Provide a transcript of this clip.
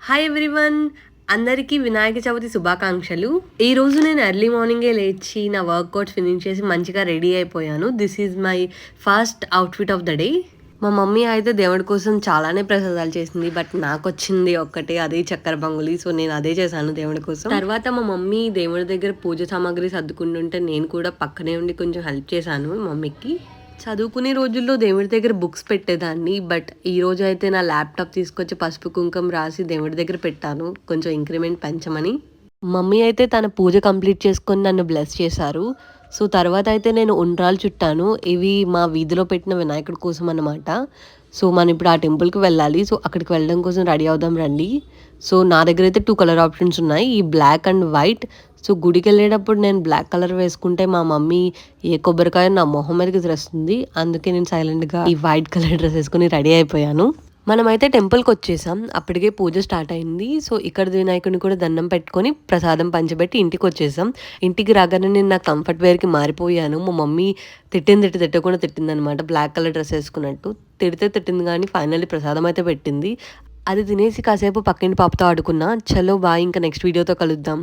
Hi everyone, అందరికీ వినాయక చవితి శుభాకాంక్షలు. ఈ రోజు నేను ఎర్లీ మార్నింగే లేచి నా వర్కౌట్ ఫినిష్ చేసి మంచిగా రెడీ అయిపోయాను. This is my first outfit of the day. మా మమ్మీ అయితే దేవుడి కోసం చాలానే ప్రసాదాలు చేసింది, బట్ నాకు వచ్చింది ఒక్కటే, అదే చక్కెర పొంగలి. సో నేను అదే చేశాను దేవుడి కోసం. తర్వాత మా మమ్మీ దేవుడి దగ్గర పూజ సామాగ్రి సర్దుకుంటుంటే నేను కూడా పక్కనే ఉండి కొంచెం హెల్ప్ చేశాను మమ్మీకి. చదువుకునే రోజుల్లో దేవుడి దగ్గర బుక్స్ పెట్టేదాన్ని, బట్ ఈ రోజు అయితే నా ల్యాప్టాప్ తీసుకొచ్చి పసుపు కుంకుమ రాసి దేవుడి దగ్గర పెట్టాను, కొంచెం ఇంక్రిమెంట్ పెంచమని. మమ్మీ అయితే తన పూజ కంప్లీట్ చేసుకొని నన్ను బ్లెస్ చేశారు. సో తర్వాత అయితే నేను ఉండ్రాలు చుట్టాను. ఇవి మా వీధిలో పెట్టిన వినాయకుడి కోసం అన్నమాట. సో మనం ఇప్పుడు ఆ టెంపుల్కి వెళ్ళాలి. సో అక్కడికి వెళ్ళడం కోసం రెడీ అవుదాం రండి. సో నా దగ్గర అయితే 2 కలర్ ఆప్షన్స్ ఉన్నాయి, ఈ బ్లాక్ అండ్ వైట్. సో గుడికి వెళ్ళేటప్పుడు నేను బ్లాక్ కలర్ వేసుకుంటే మా మమ్మీ ఏ కొబ్బరికాయ నా మొహం మీదకి తెస్తుంది, అందుకే నేను సైలెంట్గా ఈ వైట్ కలర్ డ్రెస్ వేసుకుని రెడీ అయిపోయాను. మనమైతే టెంపుల్కి వచ్చేసాం, అప్పటికే పూజ స్టార్ట్ అయింది. సో ఇక్కడ వినాయకుడిని కూడా దండం పెట్టుకొని ప్రసాదం పంచబెట్టి ఇంటికి వచ్చేసాం. ఇంటికి రాగానే నేను నా కంఫర్ట్ వేర్కి మారిపోయాను. మా మమ్మీ తిట్టకుండా తిట్టిందనమాట, బ్లాక్ కలర్ డ్రెస్ వేసుకున్నట్టు. తిట్టింది కానీ ఫైనల్లీ ప్రసాదం అయితే పెట్టింది. అది తినేసి కాసేపు పక్కింటి పాపతో ఆడుకున్నా. చలో బాయ్, ఇంకా నెక్స్ట్ వీడియోతో కలుద్దాం.